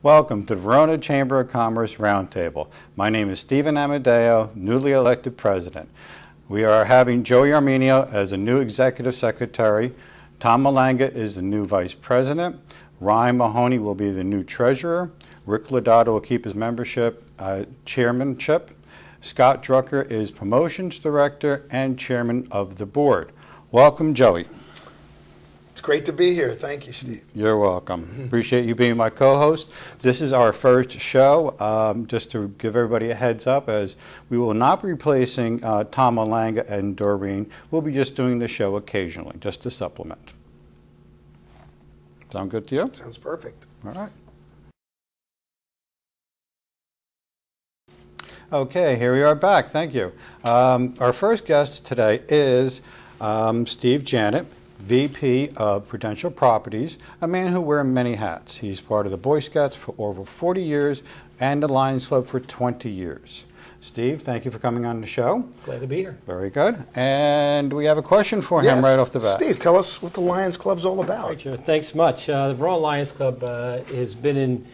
Welcome to the Verona Chamber of Commerce Roundtable. My name is Stephen Amadeo, newly elected president. We are having Joey Arminio as a new executive secretary. Tom Malanga is the new vice president. Ryan Mahoney will be the new treasurer. Rick Lodato will keep his chairmanship. Scott Drucker is promotions director and chairman of the board. Welcome, Joey. It's great to be here. Thank you, Steve. You're welcome. Appreciate you being my co-host. This is our first show. Just to give everybody a heads up, as we will not be replacing Tom Malanga and Doreen. We'll be just doing the show occasionally, just to supplement. Sound good to you? Sounds perfect. All right. Okay, here we are back. Thank you. Our first guest today is Steve Janet, VP of Prudential Properties, a man who wears many hats. He's part of the Boy Scouts for over 40 years and the Lions Club for 20 years. Steve, thank you for coming on the show. Glad to be here. Very good. And we have a question for him right off the bat. Steve, tell us what the Lions Club's all about. Right, sure. Thanks much. The Verona Lions Club has been in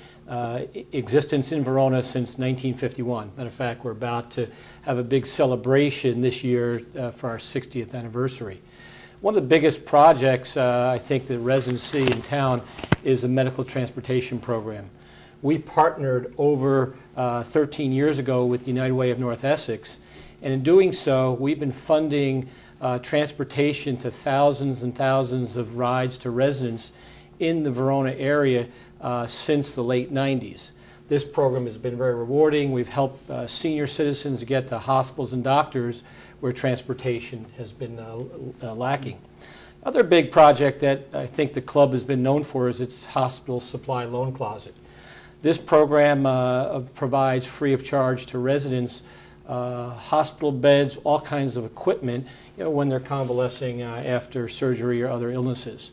existence in Verona since 1951. Matter of fact, we're about to have a big celebration this year for our 60th anniversary. One of the biggest projects I think that residents see in town is the medical transportation program. We partnered over 13 years ago with United Way of North Essex, and in doing so, we've been funding transportation to thousands and thousands of rides to residents in the Verona area since the late 90s. This program has been very rewarding. We've helped senior citizens get to hospitals and doctors where transportation has been lacking. Other big project that I think the club has been known for is its hospital supply loan closet. This program provides free of charge to residents hospital beds, all kinds of equipment, when they're convalescing after surgery or other illnesses.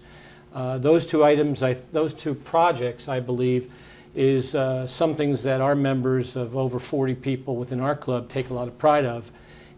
Those two projects, I believe, is some things that our members of over 40 people within our club take a lot of pride of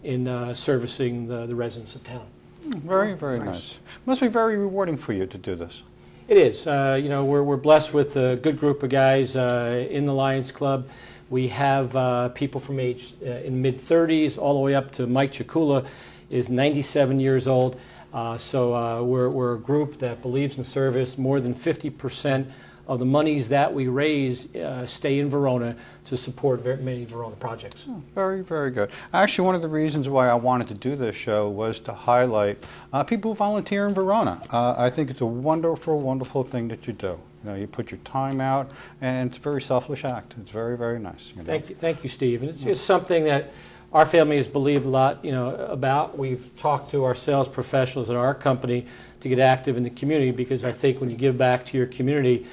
in servicing the residents of town. Very, very nice. Must be very rewarding for you to do this. It is. We're blessed with a good group of guys in the Lions Club. We have people from age in mid-30s all the way up to Mike Chikula is 97 years old. We're a group that believes in service. More than 50% of the monies that we raise stay in Verona to support many Verona projects. Oh, very, very good. Actually, one of the reasons why I wanted to do this show was to highlight people who volunteer in Verona. I think it's a wonderful, wonderful thing that you do. You put your time out, and it's a very selfless act. It's very, very nice. Thank you, Steve. And it's just something that our family has believed a lot, about. We've talked to our sales professionals at our company to get active in the community, because I think when you give back to your community,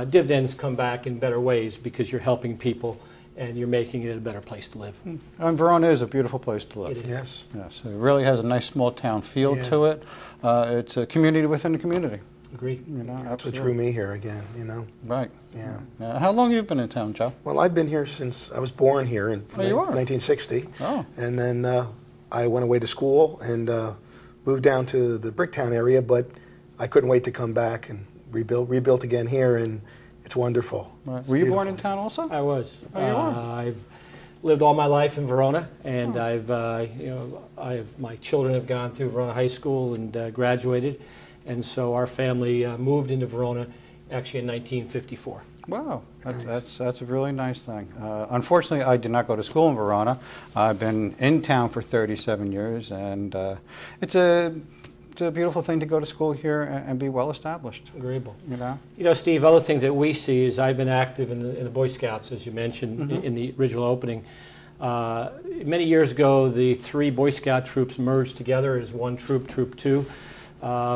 dividends come back in better ways because you're helping people and you're making it a better place to live. And Verona is a beautiful place to live. It is. Yes. It really has a nice small town feel to it. It's a community within a community. Agree. That's what drew me here again, Right. Yeah. How long have you been in town, Joe? Well, I've been here since I was born here in 1960. Oh. And then I went away to school and moved down to the Bricktown area, but I couldn't wait to come back and rebuilt again here, and it's wonderful. Right. Were you born in town also? I was. Oh, you were? I've lived all my life in Verona, and my children have gone through Verona High School and graduated, and so our family moved into Verona actually in 1954. Wow, that's a really nice thing. Unfortunately, I did not go to school in Verona. I've been in town for 37 years, and it's a beautiful thing to go to school here and be well established. Agreeable. Steve, other things that we see is I've been active in the Boy Scouts, as you mentioned in the original opening. Many years ago, the three Boy Scout troops merged together as one troop, Troop 2.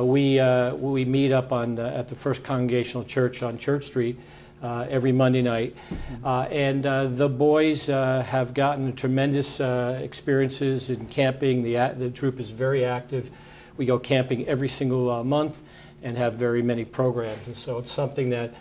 We meet up at the First Congregational Church on Church Street every Monday night. And the boys have gotten tremendous experiences in camping. The troop is very active. We go camping every single month and have very many programs. And so it's something that,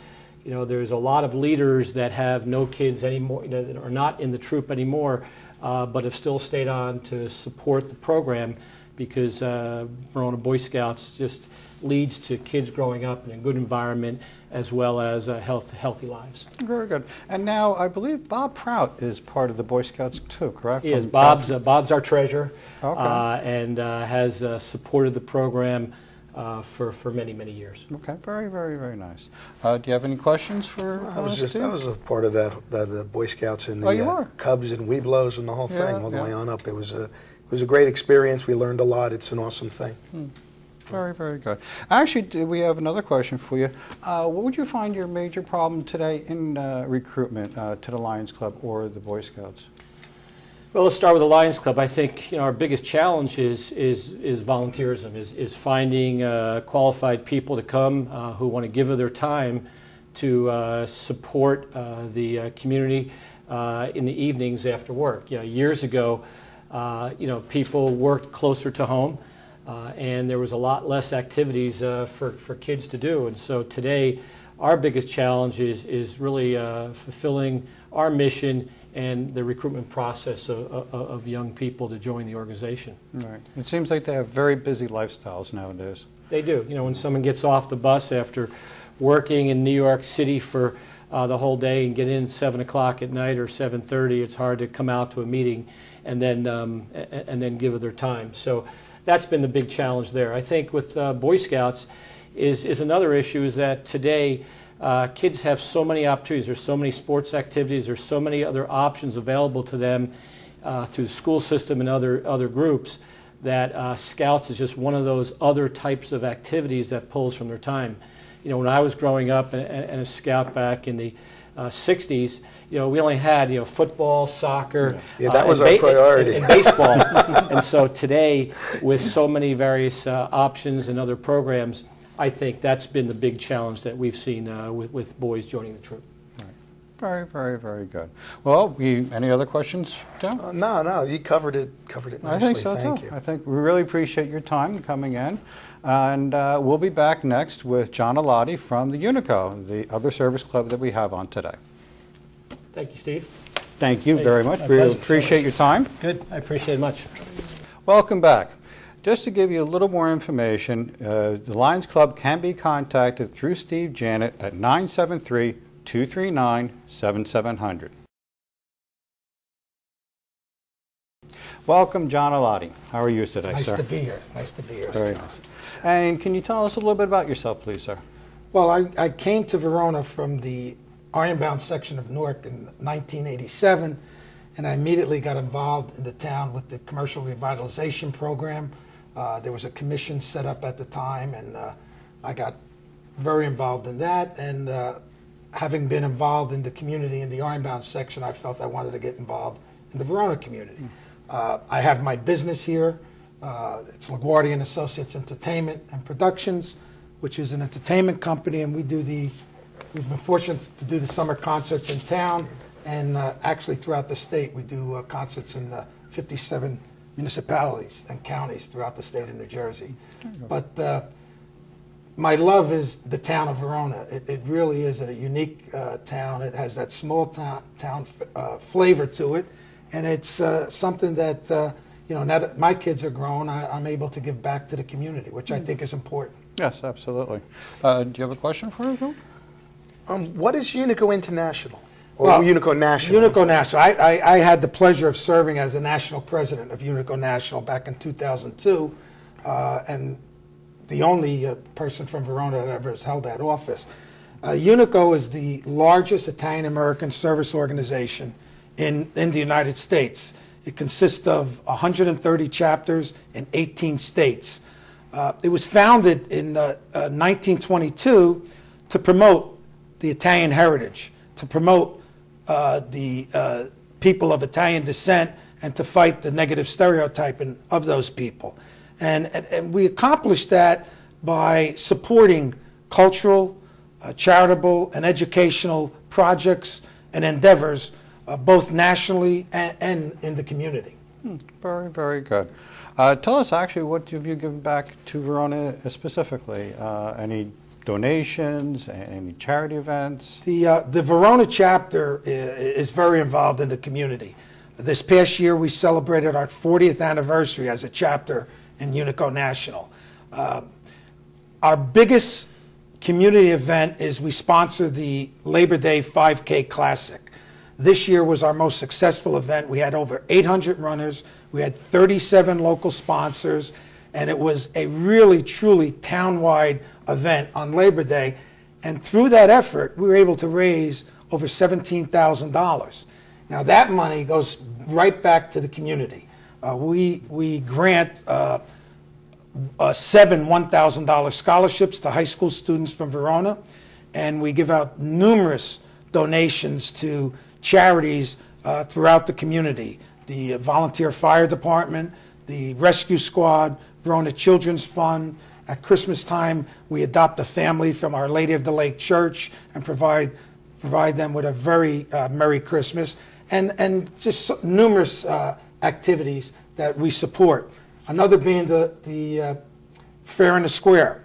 there's a lot of leaders that have no kids anymore, that are not in the troop anymore, but have still stayed on to support the program because Verona Boy Scouts just leads to kids growing up in a good environment as well as healthy lives. Very good. And now I believe Bob Prout is part of the Boy Scouts too, correct? He is. Bob's our treasurer, Okay. and has supported the program for many, many years. Okay, very, very, very nice. Do you have any questions for I was a part of the Boy Scouts and Oh, you the were? Cubs and Webelos and the whole Yeah, thing all the yeah. way on up. It was a great experience. We learned a lot. It's an awesome thing. Very, very good. Actually, we have another question for you. What would you find your major problem today in recruitment to the Lions Club or the Boy Scouts? Well, let's start with the Lions Club. I think our biggest challenge is volunteerism, is finding qualified people to come who want to give of their time to support the community in the evenings after work. Years ago, people worked closer to home, and there was a lot less activities for kids to do. And so today, our biggest challenge is really fulfilling our mission and the recruitment process of young people to join the organization. Right. It seems like they have very busy lifestyles nowadays. They do. When someone gets off the bus after working in New York City for the whole day and get in at 7 o'clock at night or 7:30, it's hard to come out to a meeting and then give it their time. So that's been the big challenge there. I think with Boy Scouts is another issue is that today kids have so many opportunities. There's so many sports activities. There's so many other options available to them through the school system and other groups that Scouts is just one of those other types of activities that pulls from their time. When I was growing up and a Scout back in the 60s, we only had football, soccer, Yeah, that was our priority. and baseball. And so today, with so many various options and other programs, I think that's been the big challenge that we've seen with boys joining the troop. Right. Very, very, very good. Well, any other questions, Joe? No, you covered it nicely. I think so Thank too. you. I think we really appreciate your time coming in. And we'll be back next with John Alati from the Unico, the other service club that we have on today. Thank you, Steve. Thank you Hey, very much. my We pleasure. appreciate your time. Good. I appreciate it much. Welcome back. Just to give you a little more information, the Lions Club can be contacted through Steve Janet at 973-239-7700. Welcome, John Alati. How are you today, Nice sir? to be here. Nice to be here. Very Steve. nice. And can you tell us a little bit about yourself, please, sir? Well, I came to Verona from the Ironbound section of Newark in 1987, and I immediately got involved in the town with the commercial revitalization program. There was a commission set up at the time, and I got very involved in that. And having been involved in the community in the Ironbound section, I felt I wanted to get involved in the Verona community. I have my business here. It's LaGuardia and Associates Entertainment and Productions, which is an entertainment company, and we've been fortunate to do the summer concerts in town, and actually throughout the state. We do concerts in 57 municipalities and counties throughout the state of New Jersey. But my love is the town of Verona. It really is a unique town. It has that small town flavor to it, and it's something that, now that my kids are grown, I'm able to give back to the community, which I think is important. Yes, absolutely. Do you have a question for us, Joe? What is Unico International? Or Well, Unico National? Unico National. I had the pleasure of serving as the national president of Unico National back in 2002, and the only person from Verona that ever has held that office. Unico is the largest Italian-American service organization in the United States. It consists of 130 chapters in 18 states. It was founded in 1922 to promote the Italian heritage, to promote the people of Italian descent, and to fight the negative stereotyping of those people. And we accomplished that by supporting cultural, charitable, and educational projects and endeavors, both nationally and in the community. Very, very good. Tell us actually what have you given back to Verona specifically? Any donations, any charity events? The Verona chapter is very involved in the community. This past year we celebrated our 40th anniversary as a chapter and Unico National. Our biggest community event is we sponsor the Labor Day 5K Classic. This year was our most successful event. We had over 800 runners. We had 37 local sponsors, and it was a really, truly town-wide event on Labor Day. And through that effort, we were able to raise over $17,000. Now, that money goes right back to the community. We grant 7 $1,000 scholarships to high school students from Verona, and we give out numerous donations to charities throughout the community. The Volunteer Fire Department, the Rescue Squad, Verona Children's Fund. At Christmas time, we adopt a family from Our Lady of the Lake Church and provide them with a very Merry Christmas, and just numerous activities that we support. Another being the Fair in the Square.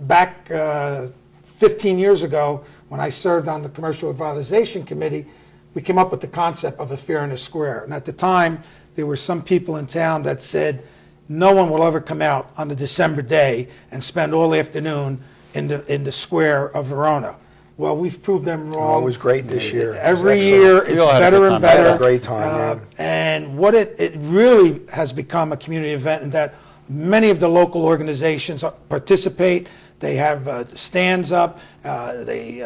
Back 15 years ago, when I served on the Commercial Revitalization Committee, we came up with the concept of a Fair in the Square. And at the time, there were some people in town that said, no one will ever come out on the December day and spend all afternoon in the square of Verona. Well, we've proved them wrong. Oh, it was great this year. Every year, it's better and better. We had a great time, And what it really has become a community event in that many of the local organizations participate. They have stands up. They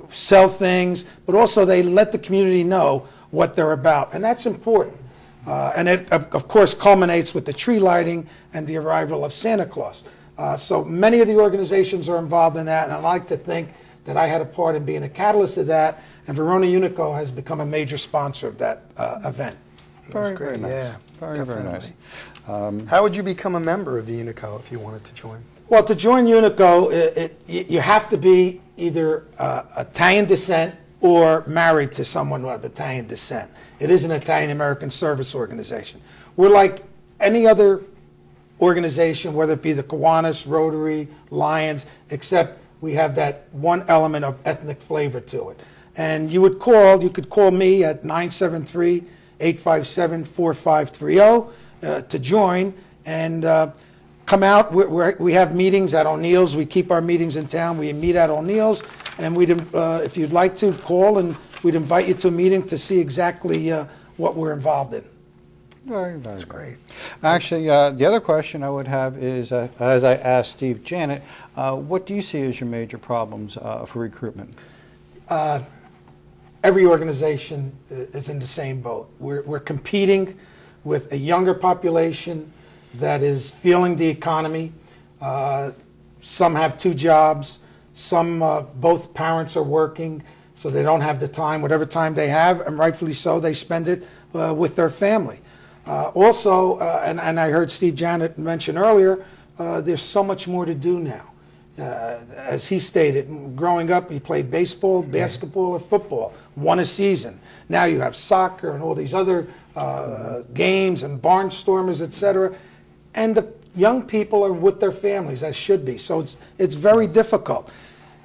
sell things, but also they let the community know what they're about, and that's important. And it, of course, culminates with the tree lighting and the arrival of Santa Claus. So many of the organizations are involved in that, and I like to think that I had a part in being a catalyst of that, and Verona Unico has become a major sponsor of that event. Very nice. Yeah, very nice. How would you become a member of the Unico if you wanted to join? Well, to join Unico, you have to be either Italian descent or married to someone of Italian descent. It is an Italian-American service organization. We're like any other organization, whether it be the Kiwanis, Rotary, Lions, except we have that one element of ethnic flavor to it. And you could call me at 973-857-4530 to join and come out. We have meetings at O'Neill's. We keep our meetings in town. We meet at O'Neill's, and if you'd like to, call, and we'd invite you to a meeting to see exactly what we're involved in. Very great. Actually, the other question I would have is, as I asked Steve Janet, what do you see as your major problems for recruitment? Every organization is in the same boat. We're competing with a younger population that is feeling the economy. Some have 2 jobs. Some, both parents are working, so they don't have the time. Whatever time they have, and rightfully so, they spend it with their family. Also, and I heard Steve Janet mention earlier, there's so much more to do now. As he stated, growing up, he played baseball, basketball, or football, one a season. Now you have soccer and all these other games and barnstormers, etc. And the young people are with their families, as should be. So it's very difficult.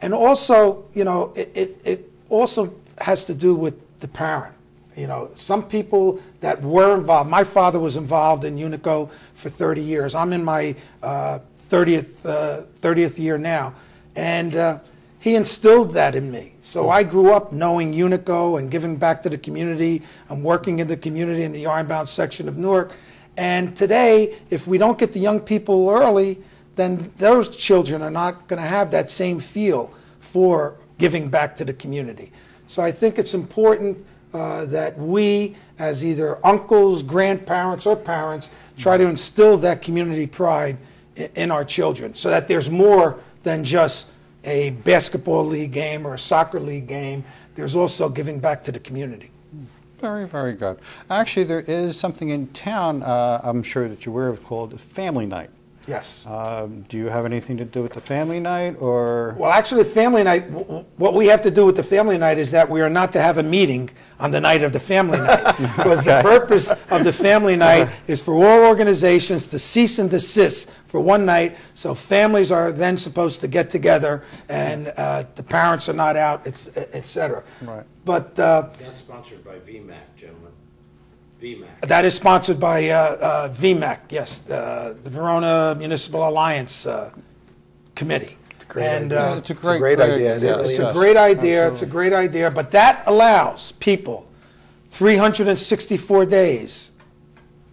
And also, you know, it also has to do with the parent. You know, some people that were involved, my father was involved in Unico for 30 years. I'm in my 30th year now. And he instilled that in me. So I grew up knowing Unico and giving back to the community. I'm working in the community in the Ironbound section of Newark. And today, if we don't get the young people early, then those children are not going to have that same feel for giving back to the community. So I think it's important that we, as either uncles, grandparents, or parents, try to instill that community pride in our children so that there's more than just a basketball league game or a soccer league game. There's also giving back to the community. Very good. Actually, there is something in town, I'm sure that you're aware of, called Family Night. Yes. Do you have anything to do with the Family Night, or? Well, actually, Family Night, what we have to do with the Family Night is that we are not to have a meeting on the night of the Family Night. Because the purpose of the Family Night is for all organizations to cease and desist for one night, so families are then supposed to get together and the parents are not out, et cetera. Right. But That's sponsored by VMAC, gentlemen. That is sponsored by VMAC, yes, the Verona Municipal Alliance Committee. It's a great idea. It's a great idea. It's a great idea. But that allows people 364 days,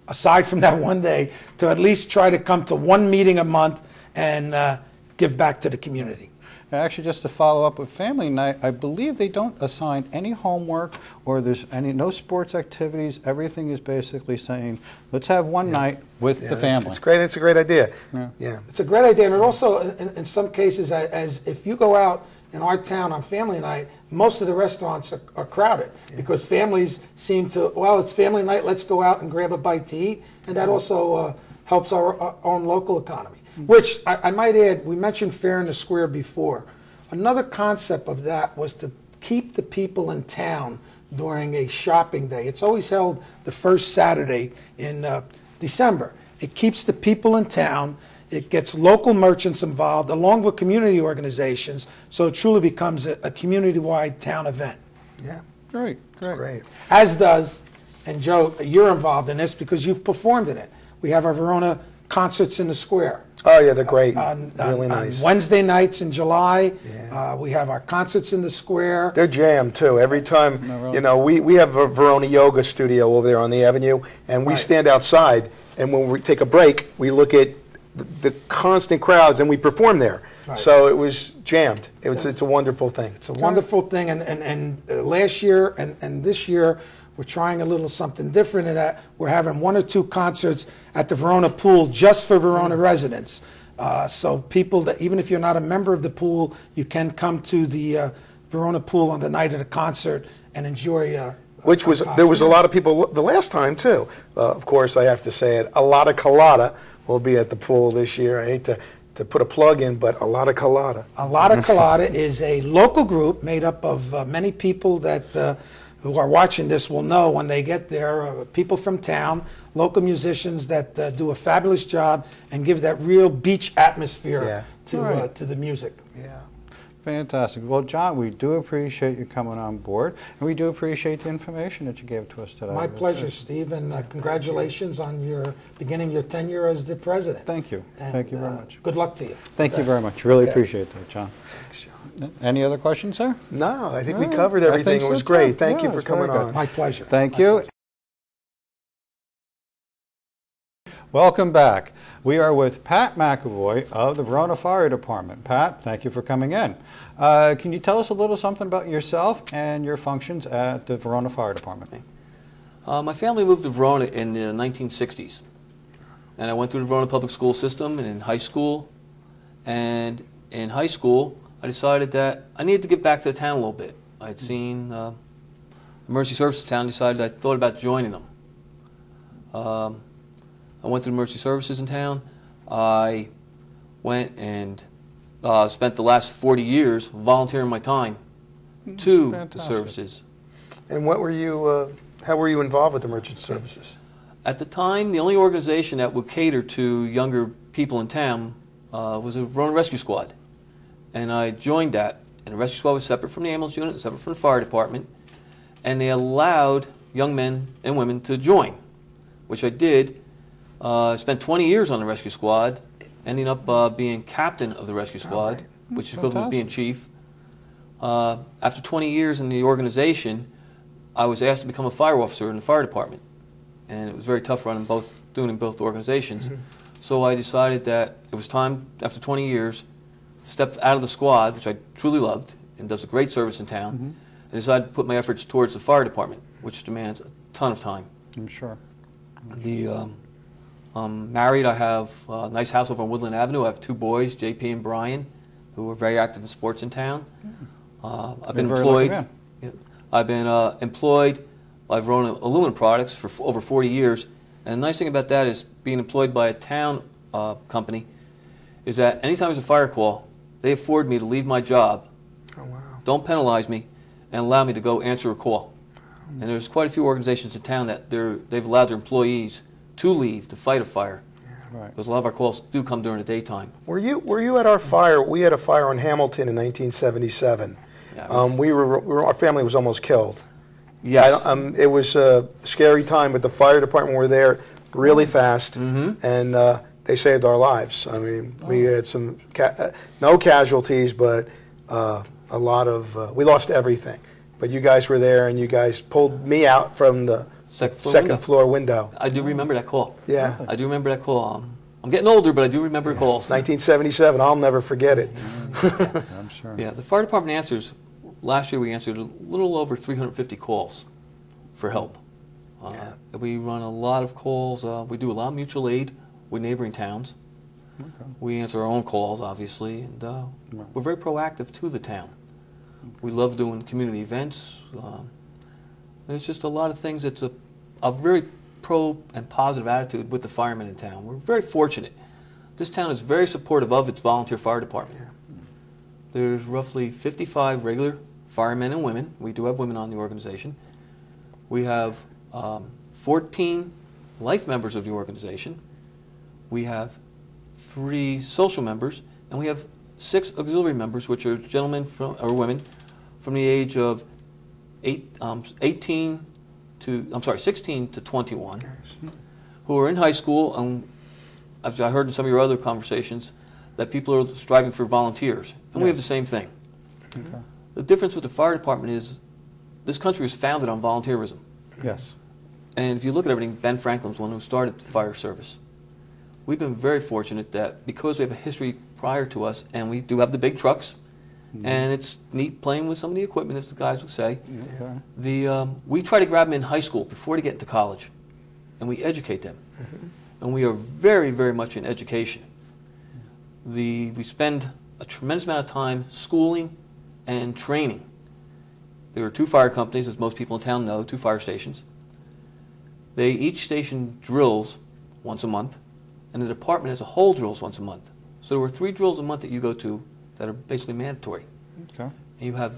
aside from that one day, to at least try to come to one meeting a month and give back to the community. Actually, just to follow up with family night, I believe they don't assign any homework or there's no sports activities. Everything is basically saying, let's have one night with the family. It's great. It's a great idea. Yeah. It's a great idea. And it also, in some cases, as if you go out in our town on family night, most of the restaurants are crowded because families seem to, well, it's family night, let's go out and grab a bite to eat. And that also helps our own local economy. Which, I might add, we mentioned Fair in the Square before. Another concept of that was to keep the people in town during a shopping day. It's always held the first Saturday in December. It keeps the people in town. It gets local merchants involved along with community organizations, so it truly becomes a community-wide town event. Yeah. Great. Great. As does, and Joe, you're involved in this because you've performed in it. We have our Verona Concerts in the Square. Oh, yeah, they're great. Really nice. On Wednesday nights in July, we have our Concerts in the Square. They're jammed, too. Every time, you know, we have a Verona Yoga studio over there on the avenue, and we stand outside, and when we take a break, we look at the constant crowds, and we perform there. Right. So it was jammed. It's a wonderful thing. It's a wonderful thing, and last year and this year, we're trying a little something different in that we're having 1 or 2 concerts at the Verona Pool just for Verona residents. So people that, even if you're not a member of the pool, you can come to the Verona Pool on the night of the concert and enjoy there was a lot of people the last time, too. Of course, I have to say it, a lot of Colada will be at the pool this year. I hate to put a plug in, but a lot of Colada. A lot of Colada is a local group made up of many people that who are watching this will know when they get there, people from town, local musicians that do a fabulous job and give that real beach atmosphere to the music. Yeah. Fantastic. Well, John, we do appreciate you coming on board, and we do appreciate the information that you gave to us today. My pleasure, Steve, and congratulations on beginning your tenure as the president. Thank you. And, thank you very much. Good luck to you. Thank you very much. Really appreciate that, John. Thanks, John. Any other questions, sir? No, I think we covered everything. It was great. Thank you for coming on. My pleasure. Thank you. Welcome back. We are with Pat McAvoy of the Verona Fire Department. Pat, thank you for coming in. Can you tell us a little something about yourself and your functions at the Verona Fire Department? My family moved to Verona in the 1960s. And I went through the Verona public school system and in high school. And in high school, I decided that I needed to give back to the town a little bit. I'd seen the Mercy Services town, decided I thought about joining them. I went to the Mercy Services in town. I went and spent the last 40 years volunteering my time to the services. And what were you, how were you involved with the Merchant Services? At the time, the only organization that would cater to younger people in town was the Verona Rescue Squad. And I joined that, and the rescue squad was separate from the ambulance unit, separate from the fire department, and they allowed young men and women to join, which I did. I spent 20 years on the rescue squad, ending up being captain of the rescue squad, which is equivalent to being chief. After 20 years in the organization, I was asked to become a fire officer in the fire department, and it was very tough running doing both organizations. So I decided that it was time, after 20 years, stepped out of the squad, which I truly loved and does a great service in town, and decided to put my efforts towards the fire department, which demands a ton of time. I'm sure. I'm married. I have a nice house over on Woodland Avenue. I have 2 boys, JP and Brian, who are very active in sports in town. I've been employed. I've been employed by Verona Aluminum Products for over 40 years. And the nice thing about that is being employed by a town company is that anytime there's a fire call, they afford me to leave my job, don't penalize me, and allow me to go answer a call. And there's quite a few organizations in town that they've allowed their employees to leave to fight a fire. Because a lot of our calls do come during the daytime. Were you at our fire? We had a fire on Hamilton in 1977. Yeah, our family was almost killed. Yes. It was a scary time, but the fire department were there really fast, and they saved our lives. I mean, we had some no casualties, but a lot of we lost everything. But you guys were there, and you guys pulled me out from the second floor window. I do remember that call. Yeah. I do remember that call. I'm getting older, but I do remember calls. 1977. I'll never forget it. I'm sure. Yeah, the fire department answers. Last year we answered a little over 350 calls for help. We run a lot of calls. We do a lot of mutual aid with neighboring towns. Okay. We answer our own calls, obviously, and we're very proactive to the town. We love doing community events. There's just a lot of things. It's a very pro and positive attitude with the firemen in town. We're very fortunate. This town is very supportive of its volunteer fire department. There's roughly 55 regular firemen and women. We do have women on the organization. We have 14 life members of the organization. We have 3 social members, and we have 6 auxiliary members, which are gentlemen or women from the age of 16 to 21, who are in high school, and as I heard in some of your other conversations, that people are striving for volunteers, and we have the same thing. Okay. The difference with the fire department is this country was founded on volunteerism. Yes. And if you look at everything, Ben Franklin's one who started the fire service. We've been very fortunate that because we have a history prior to us, and we do have the big trucks, and it's neat playing with some of the equipment, as the guys would say. Okay. We try to grab them in high school before they get into college, and we educate them. And we are very, very much in education. We spend a tremendous amount of time schooling and training. There are 2 fire companies, as most people in town know, 2 fire stations. Each station drills once a month, and the department as a whole drills once a month. So there are 3 drills a month that you go to that are basically mandatory. Okay. And you have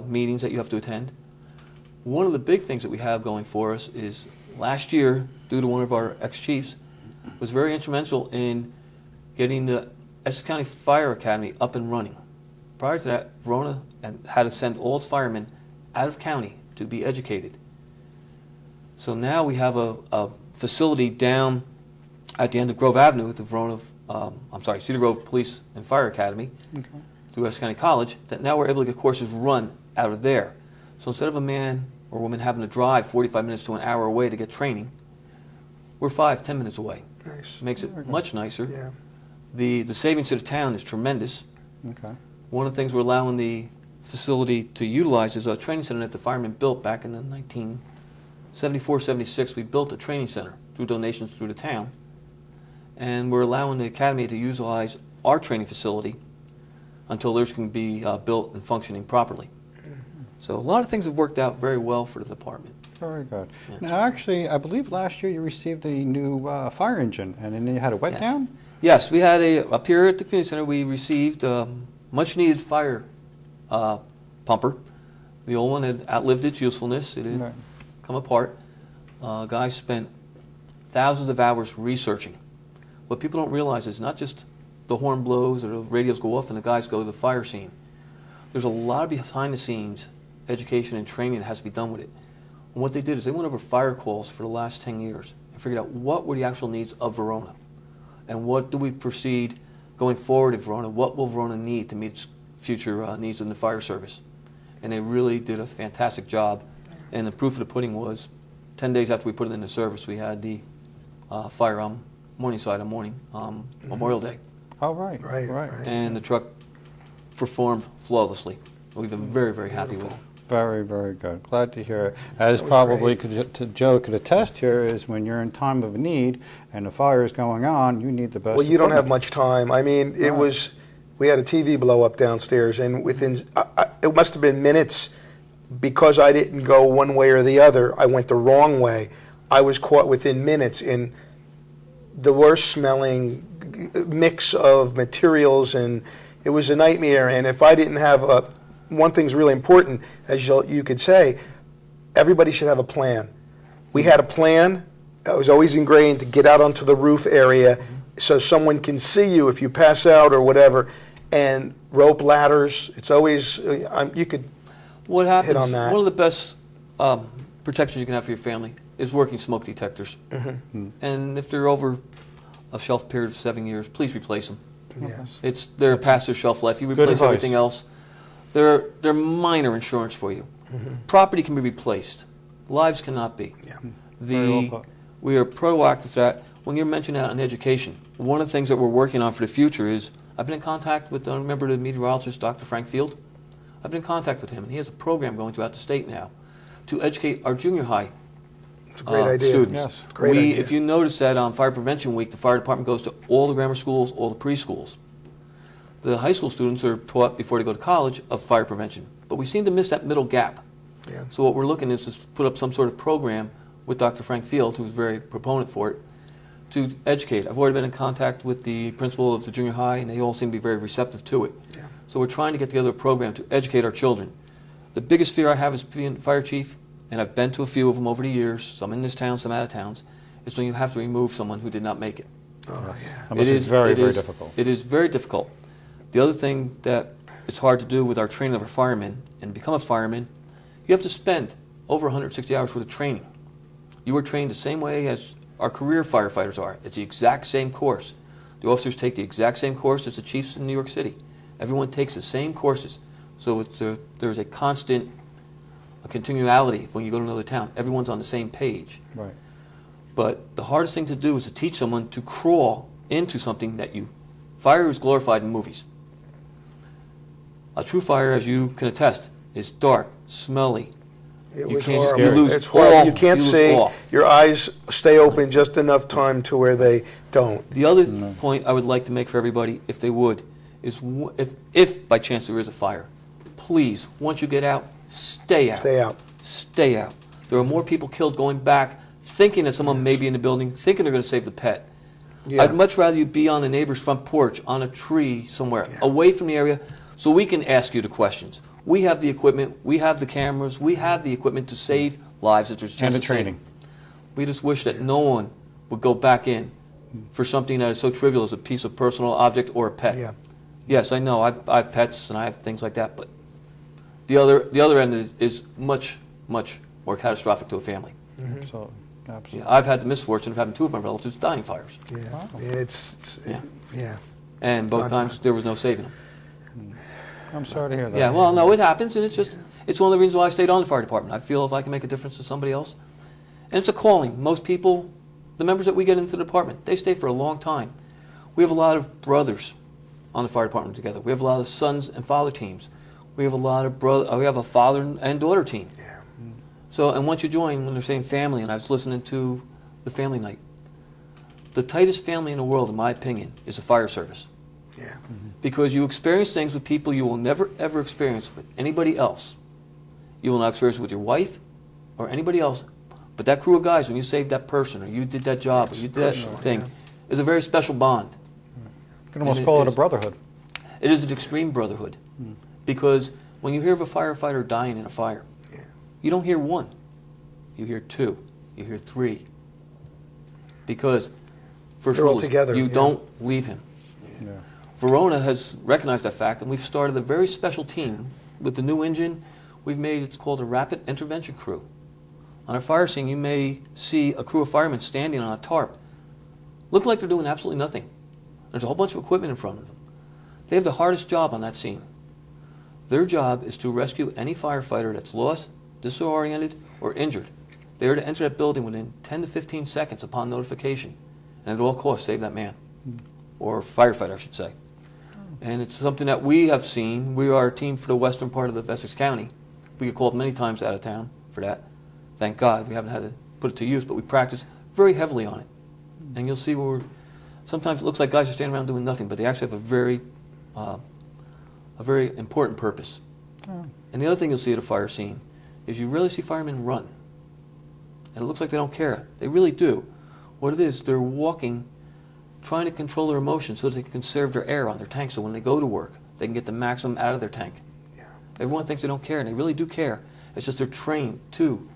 meetings that you have to attend. One of the big things that we have going for us is last year, due to one of our ex-chiefs, was very instrumental in getting the Essex County Fire Academy up and running. Prior to that, Verona had to send all its firemen out of county to be educated. So now we have a facility down at the end of Grove Avenue at the Cedar Grove Police and Fire Academy through Essex County College, that now we're able to get courses run out of there. So instead of a man or woman having to drive 45 minutes to an hour away to get training, we're 5-10 minutes away. Nice. Makes it much nicer. Yeah. The savings to the town is tremendous. Okay. One of the things we're allowing the facility to utilize is a training center that the firemen built back in the 1974-76. We built a training center through donations through the town. And we're allowing the academy to utilize our training facility until theirs can be built and functioning properly. So a lot of things have worked out very well for the department. Very good. Yeah. Now, actually, I believe last year you received a new fire engine, and then you had a wet down? Yes, we had up here at the community center, we received a much-needed fire pumper. The old one had outlived its usefulness. It had come apart. Guys spent thousands of hours researching. What people don't realize is not just the horn blows or the radios go off and the guys go to the fire scene. There's a lot of behind-the-scenes education and training that has to be done with it. And what they did is they went over fire calls for the last 10 years and figured out what were the actual needs of Verona and what do we proceed going forward in Verona, what will Verona need to meet its future needs in the fire service. And they really did a fantastic job. And the proof of the pudding was 10 days after we put it into service, we had the fire on Morningside on Memorial Day. Oh, right. And the truck performed flawlessly. We've been very, very happy with it. Very, very good. Glad to hear it. As probably Joe could attest here, is when you're in time of need and the fire is going on, you need the best. Well, you don't have much time. I mean, it was, we had a TV blow up downstairs, and within, it must have been minutes, because I didn't go one way or the other. I went the wrong way. I was caught within minutes in the worst smelling mix of materials, and it was a nightmare. And if I didn't have one thing's really important, as you could say, everybody should have a plan. We had a plan. It was always ingrained to get out onto the roof area so someone can see you if you pass out or whatever, and rope ladders. It's always, you could what happens, hit on that. One of the best protection you can have for your family is working smoke detectors. And if they're over a shelf period of 7 years, please replace them. Yes. They're past their shelf life. You replace advice. everything else. They're minor insurance for you. Property can be replaced. Lives cannot be. Yeah. Very well put. We are proactive to that. When you're mentioning that in education, one of the things that we're working on for the future is, I've been in contact with, remember the meteorologist, Dr. Frank Field? I've been in contact with him, and he has a program going throughout the state now to educate our junior high It's a great idea. students. Yes. Great idea. If you notice that on Fire Prevention Week, the fire department goes to all the grammar schools, all the preschools. The high school students are taught before they go to college of fire prevention, but we seem to miss that middle gap. Yeah. So what we're looking is to put up some sort of program with Dr. Frank Field, who's very proponent for it, to educate. I've already been in contact with the principal of the junior high, and they all seem to be very receptive to it. Yeah. So we're trying to get together a program to educate our children. The biggest fear I have as being fire chief, and I've been to a few of them over the years, some in this town, some out of towns, is when you have to remove someone who did not make it. Oh, yeah. That must be very, very difficult. It is very difficult. The other thing that it's hard to do with our training of our firemen, and to become a fireman, you have to spend over 160 hours worth of training. You are trained the same way as our career firefighters are. It's the exact same course. The officers take the exact same course as the chiefs in New York City. Everyone takes the same courses. So there's a constant continuality when you go to another town. Everyone's on the same page. Right. But the hardest thing to do is to teach someone to crawl into something that fire is glorified in movies. A true fire, as you can attest, is dark, smelly. It You was can't- horrible. you lose It's horrible. all. You can't You lose see. all. Your eyes stay open just enough time to where they don't. The other point I would like to make for everybody, if they would, is if by chance there is a fire, please, once you get out, stay out. Stay out. Stay out. There are more people killed going back, thinking that someone may be in the building, thinking they're going to save the pet. Yeah. I'd much rather you be on a neighbor's front porch, on a tree somewhere, away from the area, so we can ask you the questions. We have the equipment, we have the cameras, we have the equipment to save lives if there's a chance And the to save training. them. We just wish that no one would go back in for something that is so trivial as a piece of personal object or a pet. Yeah. Yes, I know, I have pets and I have things like that, but the other end is much, much more catastrophic to a family. So, absolutely. Yeah, I've had the misfortune of having two of my relatives die in fires, Yeah. It's Yeah. yeah. and both Not times much. there was no saving them. I'm sorry to hear that. Yeah, well, no, it happens, and it's one of the reasons why I stayed on the fire department. I feel if I can make a difference to somebody else, and it's a calling. Most people, the members that we get into the department, they stay for a long time. We have a lot of brothers on the fire department together. We have a lot of sons and father teams. We have a lot of we have a father and daughter team. Yeah. So, and once you join, when they're saying family, and I was listening to the family night, the tightest family in the world, in my opinion, is the fire service. Yeah. Because you experience things with people you will never, ever experience with anybody else. You will not experience it with your wife or anybody else. But that crew of guys, when you saved that person, or you did that job, or you did that personal, thing, yeah. is a very special bond. You can almost And call it it a is. brotherhood. It is an extreme brotherhood. Because when you hear of a firefighter dying in a fire, Yeah. you don't hear one. You hear two. You hear three. Because, first They're all rule is together, you yeah. don't leave him. Yeah. Verona has recognized that fact, and we've started a very special team. With the new engine, we've made, it's called a Rapid Intervention Crew. On a fire scene, you may see a crew of firemen standing on a tarp, looking like they're doing absolutely nothing. There's a whole bunch of equipment in front of them. They have the hardest job on that scene. Their job is to rescue any firefighter that's lost, disoriented, or injured. They are to enter that building within 10 to 15 seconds upon notification, and at all costs save that man, or firefighter, I should say. And it's something that we have seen. We are a team for the western part of the Essex County. We get called many times out of town for that. Thank God we haven't had to put it to use, but we practice very heavily on it. And you'll see where sometimes it looks like guys are standing around doing nothing, but they actually have a very important purpose. Oh. And the other thing you'll see at a fire scene is you really see firemen run. And it looks like they don't care. They really do. What it is, they're walking, trying to control their emotions so that they can conserve their air on their tank, so when they go to work, they can get the maximum out of their tank. Yeah. Everyone thinks they don't care, and they really do care. It's just they're trained to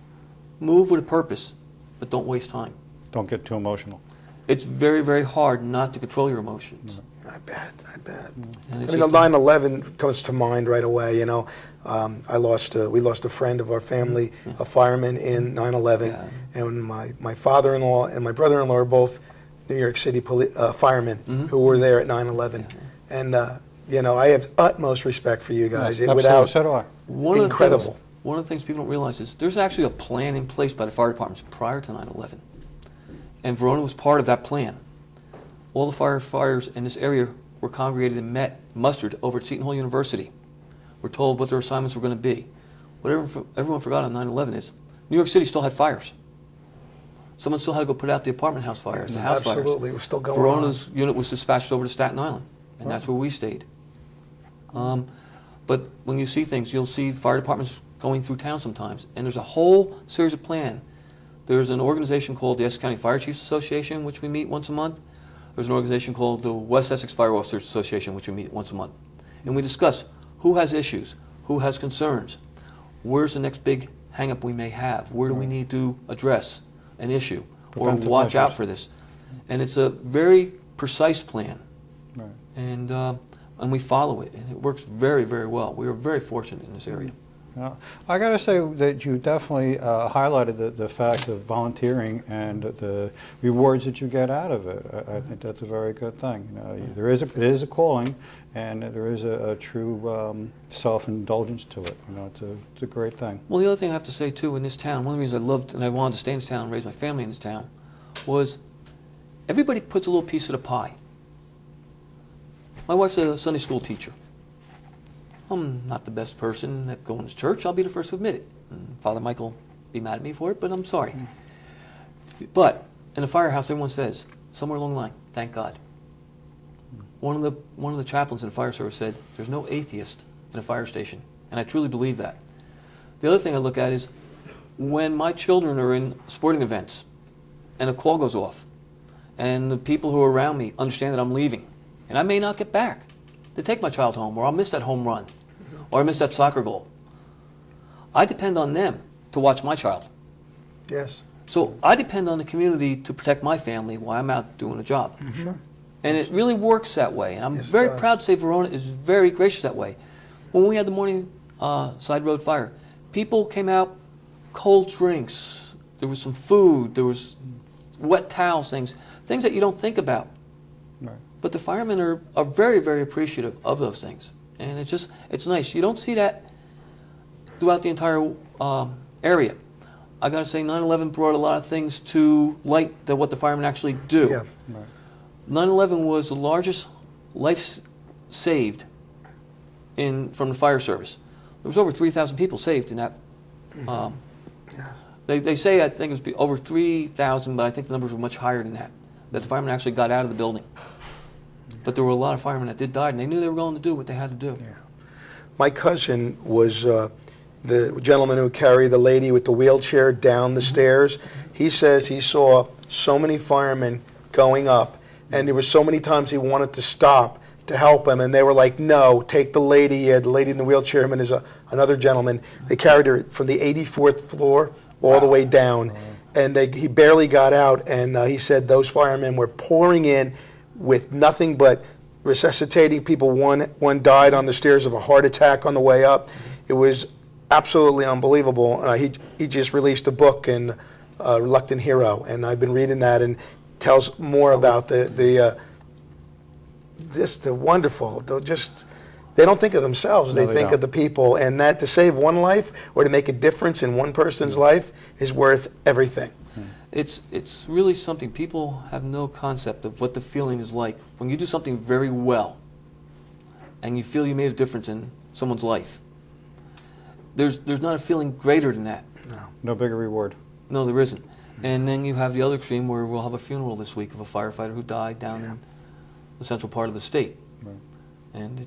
move with a purpose, but don't waste time. Don't get too emotional. it's very, very hard not to control your emotions. I bet. And I it's mean, the just 9/11 comes to mind right away. You know, we lost a friend of our family, a fireman in 9/11, Yeah. and my father-in-law and my brother-in-law are both New York City firemen who were there at 9/11, and you know, I have utmost respect for you guys. Absolutely, Without so do I. incredible. One of the things people don't realize is there's actually a plan in place by the fire departments prior to 9/11. And Verona was part of that plan. All the firefighters in this area were congregated and mustered over at Seton Hall University. We're told what their assignments were going to be. What everyone forgot on 9/11 is New York City still had fires. Someone still had to go put out the apartment house fires, the house fires. Absolutely, it was still going Verona's unit was dispatched over to Staten Island, and that's where we stayed. But when you see things, you'll see fire departments going through town sometimes, and there's a whole series of plan. There's an organization called the Essex County Fire Chiefs Association, which we meet once a month. There's an organization called the West Essex Fire Officers Association, which we meet once a month. And we discuss who has issues, who has concerns, where's the next big hang-up we may have, where do we need to address an issue, or Preventive watch out measures. for this. And it's a very precise plan, Right. and we follow it, and it works very, very well. We are very fortunate in this area. I got to say that you definitely highlighted the fact of volunteering and the rewards that you get out of it. I think that's a very good thing. You know, it is a calling, and there is a true self-indulgence to it. You know, it's a great thing. Well, the other thing I have to say, too, in this town, one of the reasons I loved and I wanted to stay in this town and raise my family in this town was everybody puts a little piece of the pie. My wife's a Sunday school teacher. I'm not the best person at going to church. I'll be the first to admit it. And Father Michael be mad at me for it, but I'm sorry. But in a firehouse, everyone says, somewhere along the line, thank God. One of the chaplains in the fire service said, there's no atheist in a fire station. And I truly believe that. The other thing I look at is when my children are in sporting events and a call goes off and the people who are around me understand that I'm leaving and I may not get back to take my child home, or I'll miss that home run, or I miss that soccer goal. I depend on them to watch my child. Yes. So I depend on the community to protect my family while I'm out doing a job. Sure. And it really works that way. And I'm Yes, it very does. proud to say Verona is very gracious that way. When we had the morning side road fire, people came out, cold drinks, there was some food, there was wet towels, things that you don't think about. Right. But the firemen are very, very appreciative of those things. And it's nice. You don't see that throughout the entire area. I got to say, 9/11 brought a lot of things to light that what the firemen actually do. Yeah. Right. 9/11 was the largest life saved from the fire service. There was over 3,000 people saved in that. They say, I think it was over 3,000, but I think the numbers were much higher than that the firemen actually got out of the building. But there were a lot of firemen that did die, and they knew they were going to do what they had to do. Yeah. My cousin was the gentleman who carried the lady with the wheelchair down the stairs. He says he saw so many firemen going up, and there were so many times he wanted to stop to help him, and they were like, no, take the lady. He had the lady in the wheelchair, and there's another gentleman. They carried her from the 84th floor all the way down, and he barely got out, and he said those firemen were pouring in with nothing but resuscitating people. One died on the stairs of a heart attack on the way up. It was absolutely unbelievable. He just released a book, Reluctant Hero, and I've been reading that, and tells more about the wonderful. They don't think of themselves. No, they they think don't. of the people, and that to save one life or to make a difference in one person's life is worth everything. It's really something. People have no concept of what the feeling is like when you do something very well and you feel you made a difference in someone's life. There's not a feeling greater than that. No bigger reward. No, there isn't. And then you have the other extreme where we'll have a funeral this week of a firefighter who died down in the central part of the state. Right. And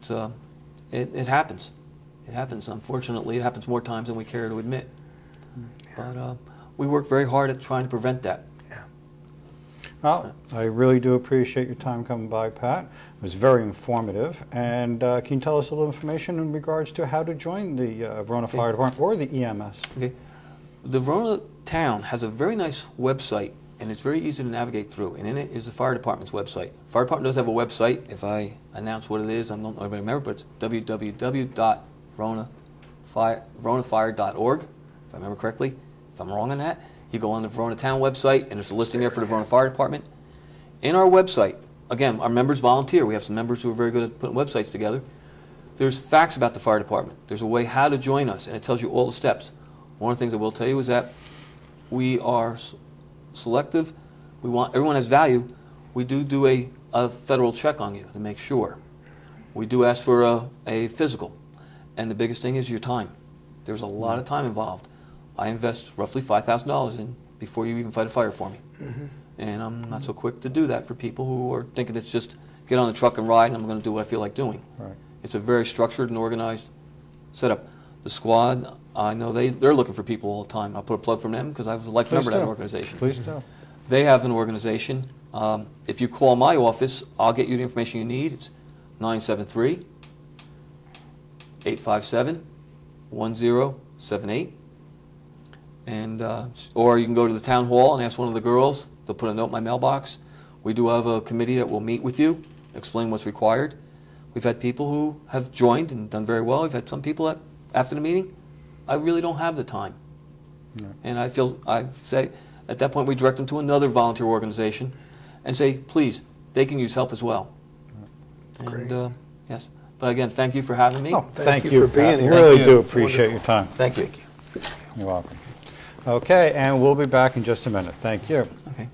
it happens. It happens. Unfortunately, it happens more times than we care to admit. But we work very hard at trying to prevent that. Well, I really do appreciate your time coming by, Pat. It was very informative. And can you tell us a little information in regards to how to join the Verona Fire Department or the EMS? Okay. The Verona town has a very nice website and it's very easy to navigate through. And in it is the fire department's website. Fire department does have a website. If I announce what it is, I don't know if everybody remember, but it's www.veronafire.org, if I remember correctly. If I'm wrong on that, you go on the Verona Town website, and there's a listing there for the Verona Fire Department. In our website, again, our members volunteer. We have some members who are very good at putting websites together. There's facts about the fire department. There's a way how to join us, and it tells you all the steps. One of the things I will tell you is that we are selective. We want everyone has value. We do a federal check on you to make sure. We do ask for a physical, and the biggest thing is your time. There's a lot of time involved. I invest roughly $5,000 in before you even fight a fire for me, and I'm not so quick to do that for people who are thinking it's just get on the truck and ride, and I'm going to do what I feel like doing. Right. It's a very structured and organized setup. The squad, I know they're looking for people all the time. I'll put a plug from them because I was a life member of that organization. Please do. They have an organization. If you call my office, I'll get you the information you need. It's 973-857-1078. And, or you can go to the town hall and ask one of the girls. They'll put a note in my mailbox. We do have a committee that will meet with you, explain what's required. We've had people who have joined and done very well. We've had some people that, after the meeting, I really don't have the time. No. And I say, at that point, we direct them to another volunteer organization and say, please, they can use help as well. That's and, great. Yes. But again, thank you for having me. Oh, thank you for being here. Really do appreciate your time. Thank you. You're welcome. Okay, and we'll be back in just a minute. Thank you. Okay.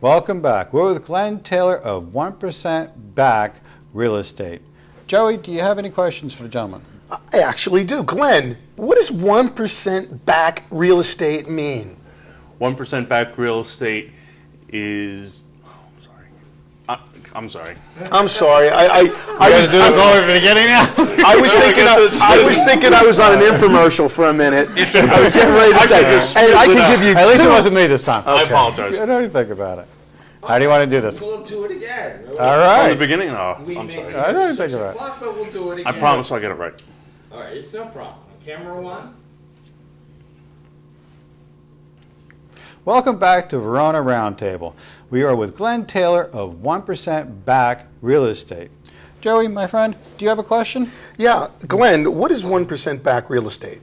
Welcome back. We're with Glenn Taylor of 1% Back Real Estate. Joey, do you have any questions for the gentleman? I actually do. Glenn, what does 1% back real estate mean? 1% back real estate is. I'm sorry. I'm sorry. I was do this all over the beginning now? I was thinking I was on an infomercial for a minute. I was getting ready to say, and I can give you At least it wasn't me this time. I apologize. I don't even think about it. How do you want to do this? We'll do it again. All From right. the beginning? No, I'm sorry. I don't even think about it. But we'll do it again. I promise I'll get it right. All right, it's no problem. Camera one. Welcome back to Verona Roundtable. We are with Glenn Taylor of 1% Back Real Estate. Joey, my friend, do you have a question? Yeah, Glenn, what is 1% back real estate?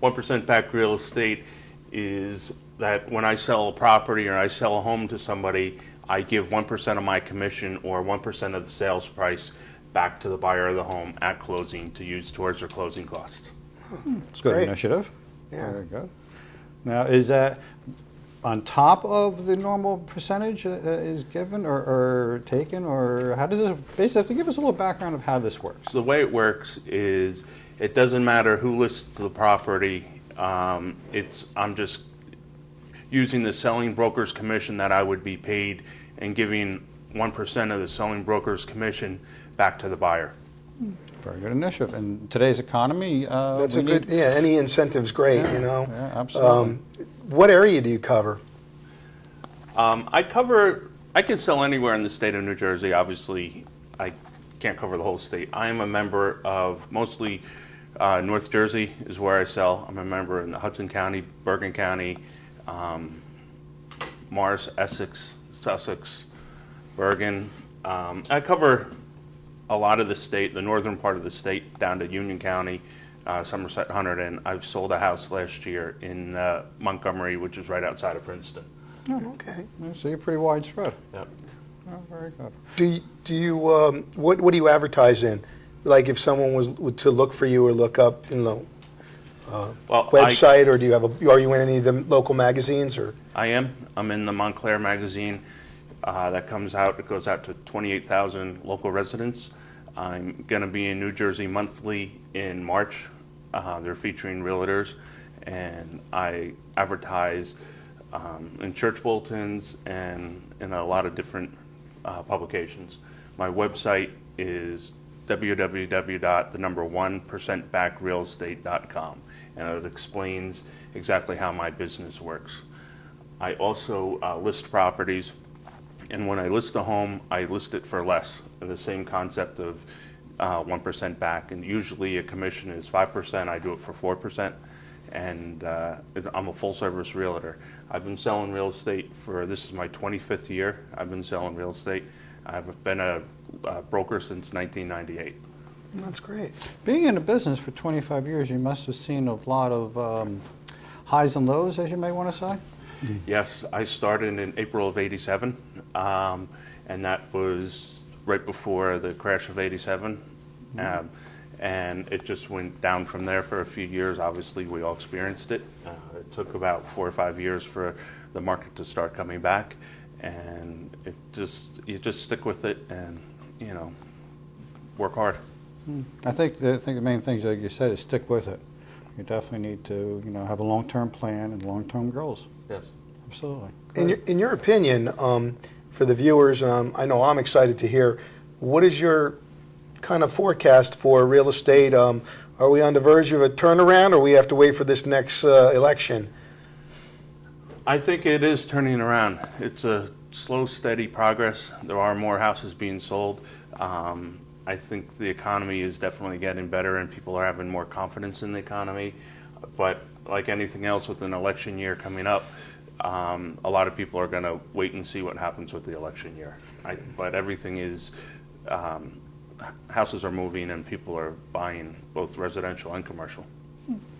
1% back real estate is that when I sell a property or I sell a home to somebody, I give 1% of my commission or 1% of the sales price back to the buyer of the home at closing to use towards their closing costs. It's a good great. initiative. Yeah. Very good. Now, is that on top of the normal percentage that is given or taken, or how does this basically give us a little background of how this works? The way it works is it doesn't matter who lists the property. I'm just using the selling broker's commission that I would be paid and giving 1% of the selling broker's commission back to the buyer. Very good initiative. In today's economy, That's a good, yeah, any incentive's great, you know. Yeah, absolutely. What area do you cover? I can sell anywhere in the state of New Jersey. Obviously, I can't cover the whole state. I am a member of mostly North Jersey is where I sell. I'm a member in the Hudson County, Bergen County, Morris, Essex, Sussex, Bergen. I cover a lot of the state, the northern part of the state, down to Union County, Somerset, Hunterdon. I've sold a house last year in Montgomery, which is right outside of Princeton. Oh, okay. So you're pretty widespread. Yep. Oh, very good. Do you what do you advertise in? Like if someone was to look for you or look up in the website, or do you have are you in any of the local magazines or? I am. I'm in the Montclair magazine that comes out. It goes out to 28,000 local residents. I'm going to be in New Jersey Monthly in March. They're featuring realtors, and I advertise in church bulletins and in a lot of different publications. My website is www.1%backrealestate.com, and it explains exactly how my business works. I also list properties, and when I list a home, I list it for less. The same concept of 1% back, and usually a commission is 5%. I do it for 4%, and I'm a full-service realtor. I've been selling real estate this is my 25th year. I've been selling real estate. I've been a broker since 1998. That's great. Being in the business for 25 years, you must have seen a lot of highs and lows, as you may want to say? Yes, I started in April of '87, and that was right before the crash of '87. And it just went down from there for a few years. Obviously, we all experienced it. It took about 4 or 5 years for the market to start coming back, and you just stick with it and, you know, work hard. I think the main thing, like you said, is stick with it. You definitely need to, you know, have a long-term plan and long-term goals. Yes. Absolutely. In your opinion, for the viewers, I know I'm excited to hear, what is your kind of forecast for real estate? Are we on the verge of a turnaround, or we have to wait for this next election? I think it is turning around. It's a slow, steady progress. There are more houses being sold. I think the economy is definitely getting better, and people are having more confidence in the economy. But like anything else with an election year coming up, a lot of people are going to wait and see what happens with the election year. But everything is, houses are moving and people are buying both residential and commercial.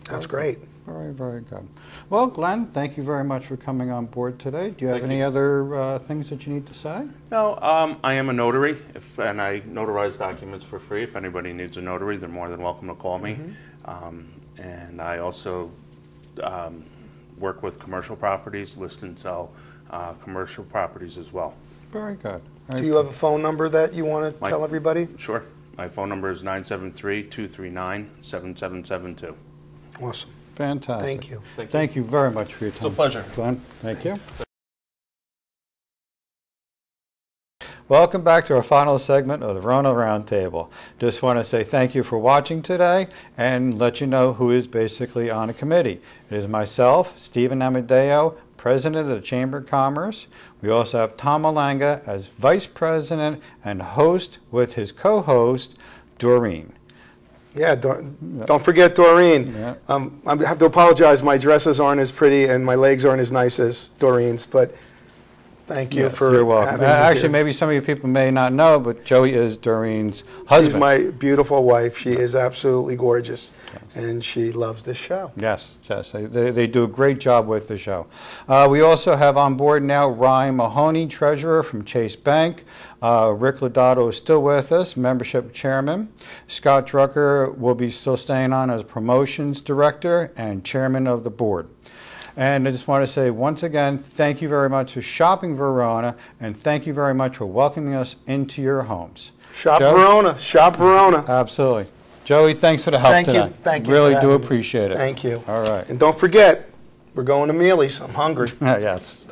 That's great. Very, very good. Well, Glenn, thank you very much for coming on board today. Do you have any other things that you need to say? No, I am a notary, and I notarize documents for free. If anybody needs a notary, they're more than welcome to call me. And I also work with commercial properties, list and sell commercial properties as well. Very good. Do you have a phone number that you want to tell everybody? Sure. My phone number is 973-239-7772. Awesome. Fantastic. Thank you. Thank you very much for your time. It's a pleasure. Glenn, thank you. Welcome back to our final segment of the Verona Roundtable. Just want to say thank you for watching today and let you know who is basically on a committee. It is myself, Stephen Amadeo, President of the Chamber of Commerce. We also have Tom Malanga as Vice President and host with his co-host, Doreen. Yeah, don't forget Doreen. Yeah. I have to apologize, my dresses aren't as pretty and my legs aren't as nice as Doreen's, but thank you for You're welcome. having me Actually, here. maybe some of you people may not know, but Joey is Doreen's husband. She's my beautiful wife. She is absolutely gorgeous, and she loves this show. Yes, yes, they do a great job with the show. We also have on board now Ryan Mahoney, treasurer from Chase Bank. Rick Lodato is still with us, membership chairman. Scott Drucker will be still staying on as promotions director and chairman of the board. And I just want to say once again, thank you very much for shopping Verona, and thank you very much for welcoming us into your homes. Shop Joe? Verona. Shop Verona. Absolutely. Joey, thanks for the help Thank today. you. Thank you. Really for do having me. appreciate it. Thank you. All right. And don't forget, we're going to Mealy's. I'm hungry. Yes.